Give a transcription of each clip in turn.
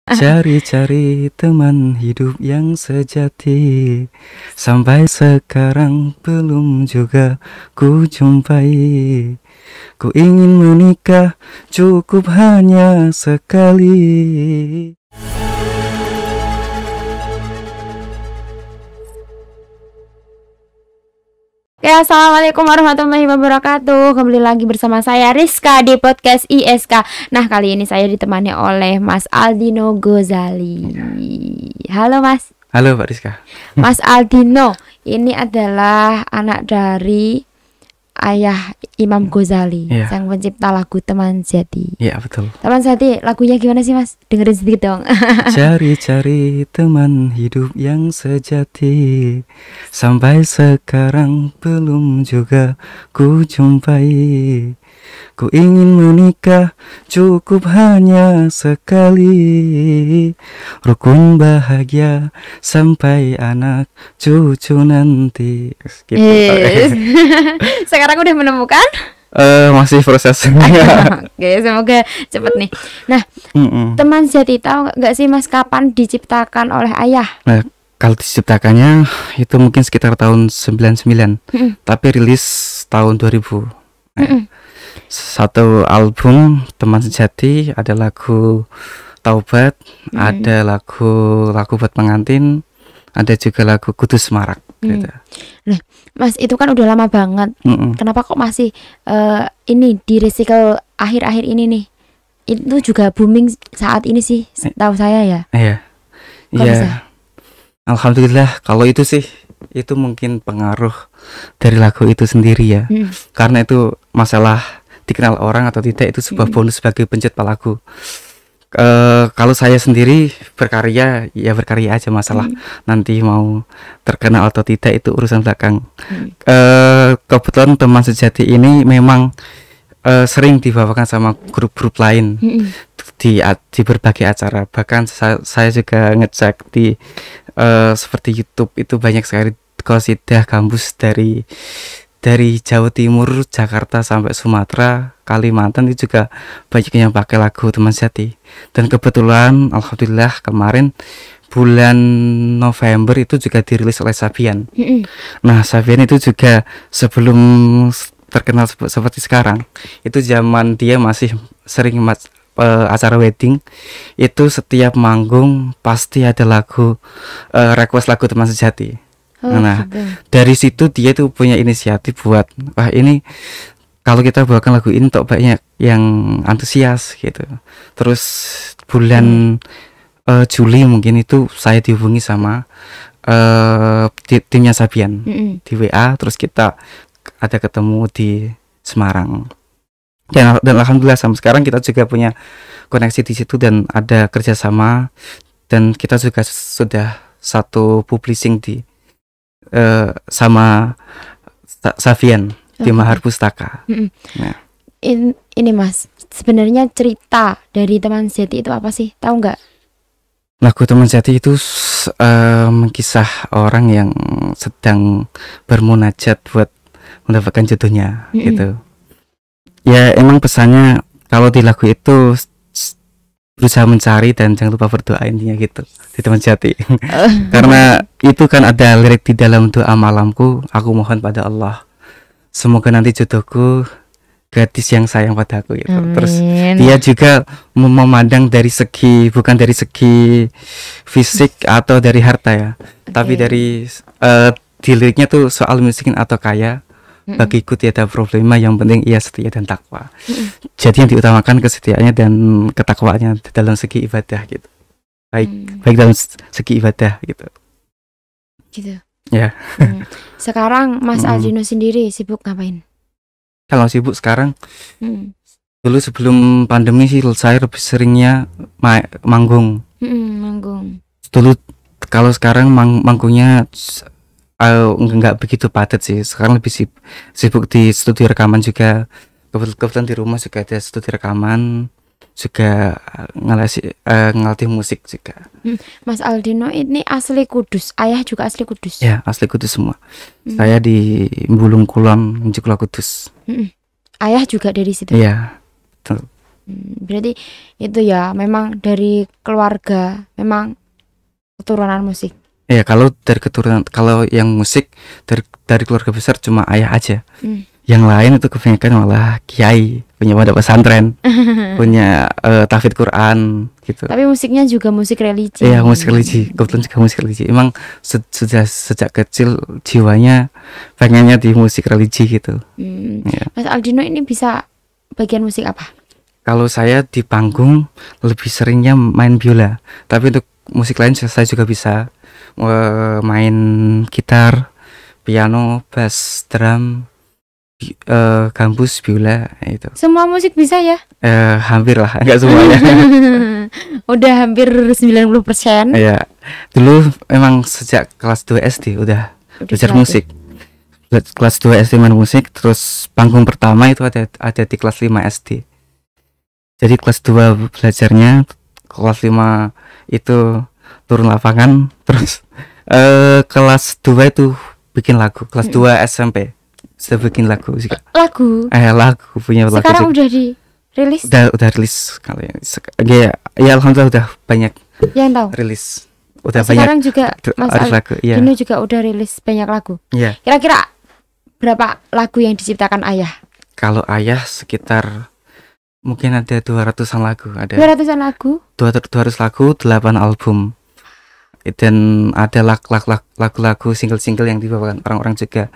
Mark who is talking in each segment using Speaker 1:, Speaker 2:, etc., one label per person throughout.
Speaker 1: Cari-cari teman hidup yang sejati, sampai sekarang belum juga ku jumpai. Ku ingin menikah, cukup hanya sekali.
Speaker 2: Oke, assalamualaikum warahmatullahi wabarakatuh. Kembali lagi bersama saya Rizka di podcast ISK. Nah, kali ini saya ditemani oleh Mas Aldino Ghazali. Halo Mas.
Speaker 1: Halo Pak Rizka.
Speaker 2: Mas Aldino ini adalah anak dari ayah Imam Ghazali, sang pencipta lagu Teman Sejati.
Speaker 1: Iya, betul.
Speaker 2: Teman Sejati, lagunya gimana sih Mas? Dengerin sedikit dong.
Speaker 1: Cari-cari teman hidup yang sejati, sampai sekarang belum juga ku jumpai. Ku ingin menikah, cukup hanya sekali. Rukun bahagia sampai anak cucu nanti. Gitu.
Speaker 2: Sekarang udah menemukan?
Speaker 1: Masih proses.
Speaker 2: Oke, semoga cepet nih. Nah, Teman Sejati, tahu nggak sih Mas kapan diciptakan oleh ayah?
Speaker 1: Nah, kalau diciptakannya itu mungkin sekitar tahun 99, tapi rilis tahun 2000. Satu album Teman Sejati, ada lagu Taubat, ada lagu buat pengantin, ada juga lagu Kudus Semarak. Gitu.
Speaker 2: Nah, Mas, itu kan udah lama banget. Kenapa kok masih ini di recycle akhir-akhir ini nih? Itu juga booming saat ini sih, tahu saya ya.
Speaker 1: Iya. Iya. Alhamdulillah, kalau itu sih itu mungkin pengaruh dari lagu itu sendiri ya. Karena itu masalah dikenal orang atau tidak itu sebuah bonus sebagai pencipta lagu. Kalau saya sendiri berkarya aja, masalah nanti mau terkenal atau tidak itu urusan belakang. Kebetulan Teman Sejati ini memang sering dibawakan sama grup-grup lain di berbagai acara. Bahkan saya juga ngecek di seperti YouTube, itu banyak sekali qasidah gambus dari Jawa Timur, Jakarta sampai Sumatera, Kalimantan, itu juga banyak yang pakai lagu Teman Sejati. Dan kebetulan alhamdulillah kemarin bulan November itu juga dirilis oleh Sabian. Nah, Sabian itu juga sebelum terkenal seperti sekarang, itu zaman dia masih sering acara wedding, itu setiap manggung pasti ada lagu request lagu Teman Sejati. Nah, dari situ dia tuh punya inisiatif buat, wah ini kalau kita bawakan lagu ini untuk banyak yang antusias gitu. Terus bulan Juli mungkin itu saya dihubungi sama timnya Sabian di WA, terus kita ada ketemu di Semarang. Dan alhamdulillah sampai sekarang kita juga punya koneksi di situ dan ada kerjasama, dan kita juga sudah satu publishing di sama Sabian di Mahar Pustaka. Nah.
Speaker 2: Ini Mas, sebenarnya cerita dari Teman Sejati itu apa sih? Tahu nggak?
Speaker 1: Lagu Teman Sejati itu kisah orang yang sedang bermunajat buat mendapatkan jodohnya gitu. Ya emang pesannya kalau di lagu itu berusaha mencari dan jangan lupa berdoa, intinya gitu di Teman Sejati. Karena itu kan ada lirik di dalam doa malamku, aku mohon pada Allah semoga nanti jodohku gadis yang sayang padaku gitu. Terus dia juga memandang dari segi, bukan dari segi fisik atau dari harta ya, tapi dari di liriknya tuh soal miskin atau kaya, bagiku tiada problema, yang penting ia setia dan takwa. Jadi yang diutamakan kesetiaannya dan ketakwaannya dalam segi ibadah gitu. Baik dalam segi ibadah gitu.
Speaker 2: Gitu.
Speaker 1: Ya.
Speaker 2: Sekarang Mas Aldino sendiri sibuk ngapain?
Speaker 1: Kalau sibuk sekarang, dulu sebelum pandemi sih saya lebih seringnya manggung.
Speaker 2: Manggung.
Speaker 1: Dulu, kalau sekarang manggungnya nggak begitu padat sih. Sekarang lebih sibuk di studio rekaman juga. Kebetulan di rumah juga ada studio rekaman, juga ngelatih musik juga.
Speaker 2: Mas Aldino ini asli Kudus, ayah juga asli Kudus?
Speaker 1: Ya, asli Kudus semua. Saya di Bulung Kulon, Njukla Kudus.
Speaker 2: Ayah juga dari situ?
Speaker 1: Iya, betul.
Speaker 2: Berarti itu ya memang dari keluarga, memang keturunan musik.
Speaker 1: Ya kalau dari keturunan, kalau yang musik dari keluarga besar cuma ayah aja. Yang lain itu kebanyakan malah kiai, punya pondok pesantren, punya tahfidz Quran gitu.
Speaker 2: Tapi musiknya juga musik religi.
Speaker 1: Iya, musik religi. Kebetulan juga musik religi. Emang sudah sejak kecil jiwanya pengennya di musik religi gitu. Ya.
Speaker 2: Mas Aldino ini bisa bagian musik apa?
Speaker 1: Kalau saya di panggung lebih seringnya main biola. Tapi untuk musik lain saya juga bisa main gitar, piano, bass, drum, gambus, biola itu.
Speaker 2: Semua musik bisa ya?
Speaker 1: Hampir lah, enggak semuanya.
Speaker 2: Udah hampir 90%.
Speaker 1: Iya. Dulu emang sejak kelas 2 SD udah belajar musik. Kelas 2 SD main musik, terus panggung pertama itu ada di kelas 5 SD. Jadi kelas 2 belajarnya, kelas 5 itu turun lapangan, terus kelas 2 itu bikin lagu, kelas 2 SMP sudah bikin lagu juga.
Speaker 2: Lagu
Speaker 1: Punya lagu.
Speaker 2: Sekarang udah dirilis?
Speaker 1: Udah rilis kali ya. Ya alhamdulillah udah banyak
Speaker 2: yang tahu
Speaker 1: rilis. Udah
Speaker 2: sekarang
Speaker 1: banyak
Speaker 2: juga Mas Aldino juga udah rilis banyak lagu.
Speaker 1: Iya.
Speaker 2: Kira-kira berapa lagu yang diciptakan ayah?
Speaker 1: Kalau ayah sekitar mungkin ada 200-an lagu. Ada
Speaker 2: 200-an lagu?
Speaker 1: 200 lagu, 8 album. Dan ada lagu-lagu single-single yang dibawakan orang-orang juga.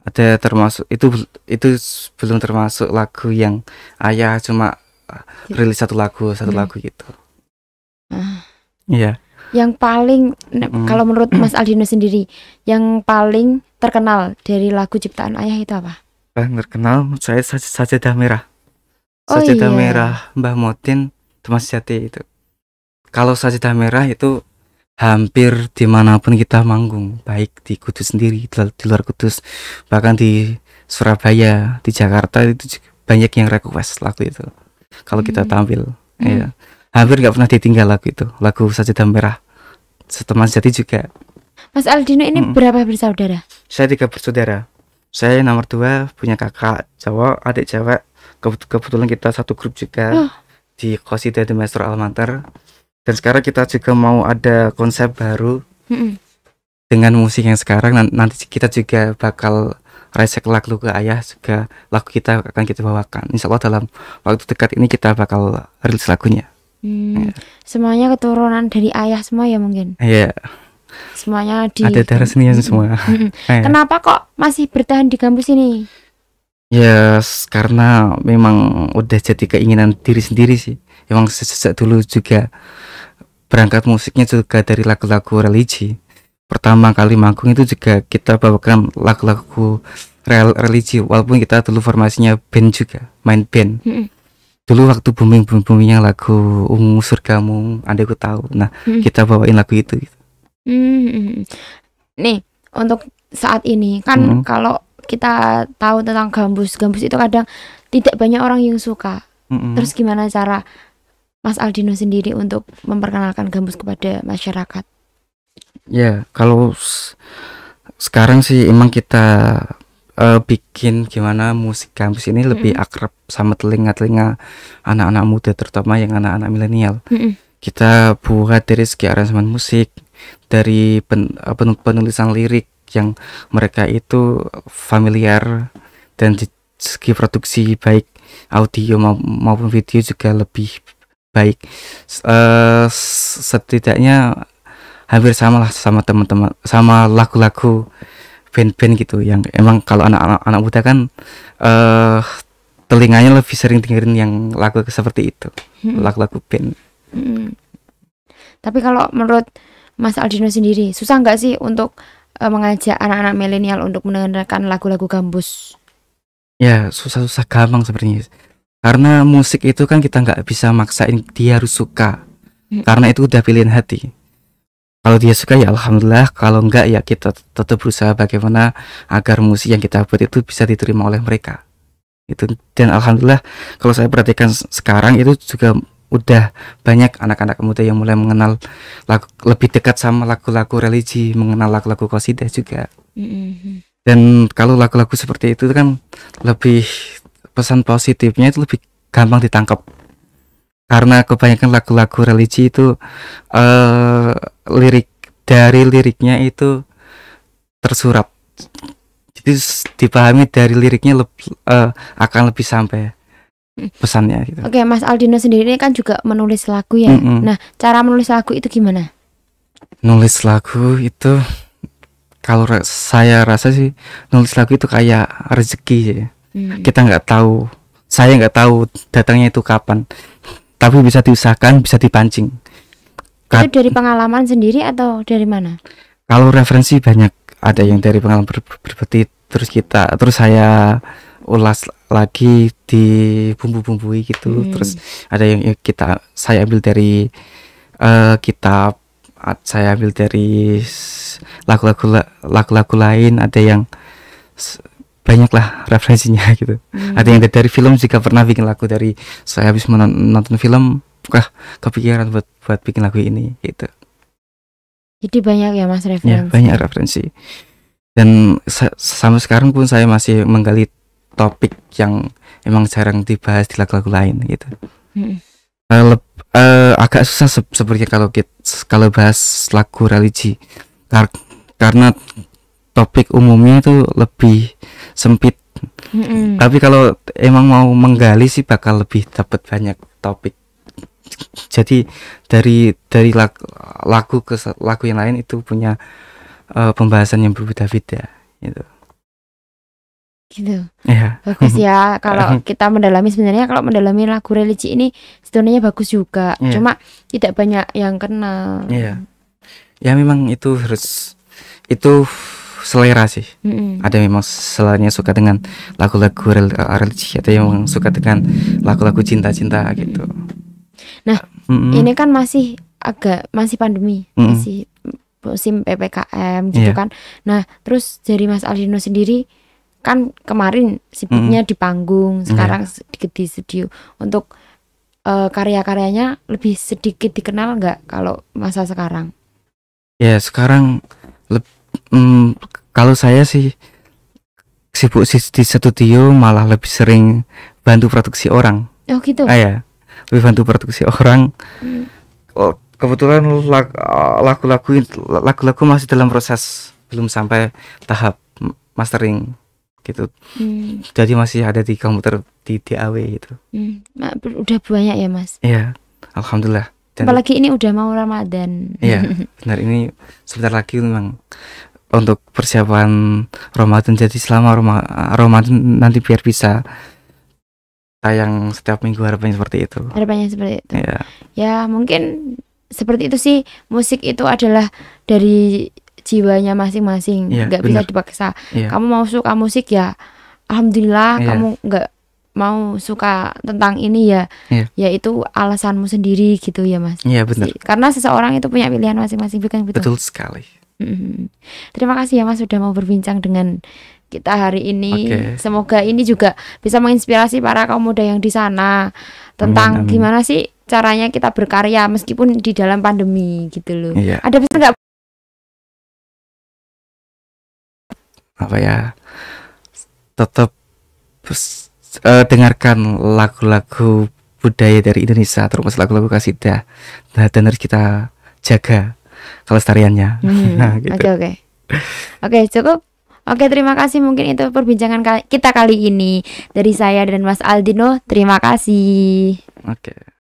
Speaker 1: Ada termasuk itu belum termasuk lagu yang ayah cuma rilis satu lagu gitu. Iya.
Speaker 2: Yang paling kalau menurut Mas Aldino sendiri, yang paling terkenal dari lagu ciptaan ayah itu apa?
Speaker 1: Terkenal saya Sajadah Merah. Sajadah Merah Mbah Motin Thomas Jati itu. Kalau Sajadah Merah itu hampir dimanapun kita manggung, baik di Kudus sendiri, di luar Kudus, bahkan di Surabaya, di Jakarta itu banyak yang request lagu itu. Kalau kita tampil, ya, hampir nggak pernah ditinggal lagu itu, lagu Sajadah Merah. Thomas Jati juga.
Speaker 2: Mas Aldino ini berapa bersaudara?
Speaker 1: Saya 3 bersaudara. Saya nomor 2, punya kakak cowok, adik cewek. Kebetulan kita satu grup juga di Qasidah The Maestro Almantar. Dan sekarang kita juga mau ada konsep baru dengan musik yang sekarang. Nanti kita juga bakal recycle lagu ke ayah, juga lagu kita akan kita bawakan. Insya Allah dalam waktu dekat ini kita bakal rilis lagunya.
Speaker 2: Semuanya keturunan dari ayah semua ya mungkin?
Speaker 1: Iya.
Speaker 2: Semuanya
Speaker 1: ada darah seninya semua.
Speaker 2: Kenapa kok masih bertahan di kampus ini?
Speaker 1: Ya karena memang udah jadi keinginan diri sendiri sih. Emang sejak dulu juga berangkat musiknya juga dari lagu-lagu religi. Pertama kali manggung itu juga kita bawakan lagu-lagu religi, walaupun kita dulu formasinya band juga, main band. Dulu waktu boomingnya lagu Ungu Surgamu, Andai Ku Tahu. Nah, kita bawain lagu itu gitu.
Speaker 2: Nih, untuk saat ini kan kalau kita tahu tentang gambus itu kadang tidak banyak orang yang suka. Terus gimana cara Mas Aldino sendiri untuk memperkenalkan gambus kepada masyarakat?
Speaker 1: Ya, kalau sekarang sih emang kita bikin gimana musik gambus ini lebih akrab sama telinga anak-anak muda, terutama yang anak-anak milenial. Kita buat dari segi aransemen musik, dari penulisan lirik yang mereka itu familiar, dan di segi produksi baik audio maupun video juga lebih baik. Setidaknya hampir sama lah sama teman-teman, sama lagu-lagu band-band gitu, yang emang kalau anak-anak muda kan telinganya lebih sering dengerin yang lagu seperti itu, lagu-lagu band.
Speaker 2: Tapi kalau menurut Mas Aldino sendiri, susah nggak sih untuk mengajak anak-anak milenial untuk mendengarkan lagu-lagu gambus?
Speaker 1: Ya susah-susah gampang sebenarnya, karena musik itu kan kita nggak bisa maksain dia harus suka, karena itu udah pilihan hati. Kalau dia suka ya alhamdulillah, kalau enggak ya kita tetap berusaha bagaimana agar musik yang kita buat itu bisa diterima oleh mereka. Itu, dan alhamdulillah kalau saya perhatikan sekarang itu juga udah banyak anak-anak muda yang mulai mengenal lebih dekat sama lagu-lagu religi, mengenal lagu-lagu qasidah juga. Dan kalau lagu-lagu seperti itu kan lebih pesan positifnya itu lebih gampang ditangkap karena kebanyakan lagu-lagu religi itu liriknya itu tersurat, jadi dipahami dari liriknya akan lebih sampai pesannya gitu.
Speaker 2: Oke, Mas Aldino sendiri ini kan juga menulis lagu ya. Nah, cara menulis lagu itu gimana?
Speaker 1: Nulis lagu itu kalau saya rasa sih nulis lagu itu kayak rezeki ya. Kita nggak tahu, saya nggak tahu datangnya itu kapan, tapi bisa diusahakan, bisa dipancing.
Speaker 2: Itu dari pengalaman sendiri atau dari mana?
Speaker 1: Kalau referensi banyak, ada yang dari pengalaman pribadi, terus saya ulas lagi di bumbu-bumbui gitu. Terus ada yang saya ambil dari kitab, saya ambil dari lagu-lagu lain, ada yang banyak lah referensinya gitu. Ada yang dari film juga pernah bikin lagu, dari saya habis menonton film kepikiran buat bikin lagu ini gitu.
Speaker 2: Jadi banyak ya Mas referensi.
Speaker 1: Ya, banyak referensi. Dan sampai sekarang pun saya masih menggali topik yang emang jarang dibahas di lagu-lagu lain gitu. Agak susah seperti kalau bahas lagu religi, karena topik umumnya itu lebih sempit. Tapi kalau emang mau menggali sih bakal lebih dapat banyak topik. Jadi dari lagu ke lagu yang lain itu punya pembahasan yang berbeda-beda gitu.
Speaker 2: Gitu.
Speaker 1: Ya.
Speaker 2: Bagus ya kalau kita mendalami, sebenarnya kalau mendalami lagu religi ini sebenarnya bagus juga. Cuma tidak banyak yang kenal.
Speaker 1: Iya. Ya memang itu selera sih. Ada memang seleranya suka dengan lagu-lagu religi, ada yang suka dengan lagu-lagu cinta-cinta gitu.
Speaker 2: Nah, ini kan masih pandemi, masih musim PPKM gitu kan. Nah, terus dari Mas Aldino sendiri kan kemarin sibuknya di panggung, sekarang sedikit di studio. Untuk karya-karyanya lebih sedikit dikenal nggak kalau masa sekarang?
Speaker 1: Ya sekarang kalau saya sih sibuk di studio, malah lebih sering bantu produksi orang.
Speaker 2: Oh gitu?
Speaker 1: Ya, lebih bantu produksi orang. Kebetulan lagu-lagu masih dalam proses, belum sampai tahap mastering gitu. Jadi masih ada di komputer, di DAW gitu.
Speaker 2: Udah banyak ya Mas?
Speaker 1: Iya, alhamdulillah.
Speaker 2: Apalagi ini udah mau Ramadan.
Speaker 1: Iya, benar, ini sebentar lagi memang untuk persiapan Ramadan. Jadi selama Ramadan nanti biar bisa tayang setiap minggu, harapannya seperti itu.
Speaker 2: Harapannya seperti itu.
Speaker 1: Iya.
Speaker 2: Ya mungkin seperti itu sih. Musik itu adalah dari jiwanya masing-masing, nggak bisa dipaksa. Kamu mau suka musik ya alhamdulillah, kamu nggak mau suka tentang ini ya itu alasanmu sendiri gitu ya Mas.
Speaker 1: Iya benar.
Speaker 2: Karena seseorang itu punya pilihan masing-masing, bukan betul?
Speaker 1: Betul sekali.
Speaker 2: Terima kasih ya Mas sudah mau berbincang dengan kita hari ini. Semoga ini juga bisa menginspirasi para kaum muda yang di sana tentang gimana sih caranya kita berkarya meskipun di dalam pandemi gitu loh. Ada pesan nggak?
Speaker 1: Apa ya, tetap dengarkan lagu-lagu budaya dari Indonesia, terus lagu-lagu kasidah, dan harus kita jaga kelestariannya. Gitu.
Speaker 2: Oke, cukup. Oke, terima kasih. Mungkin itu perbincangan kita kali ini dari saya dan Mas Aldino. Terima kasih.
Speaker 1: Oke.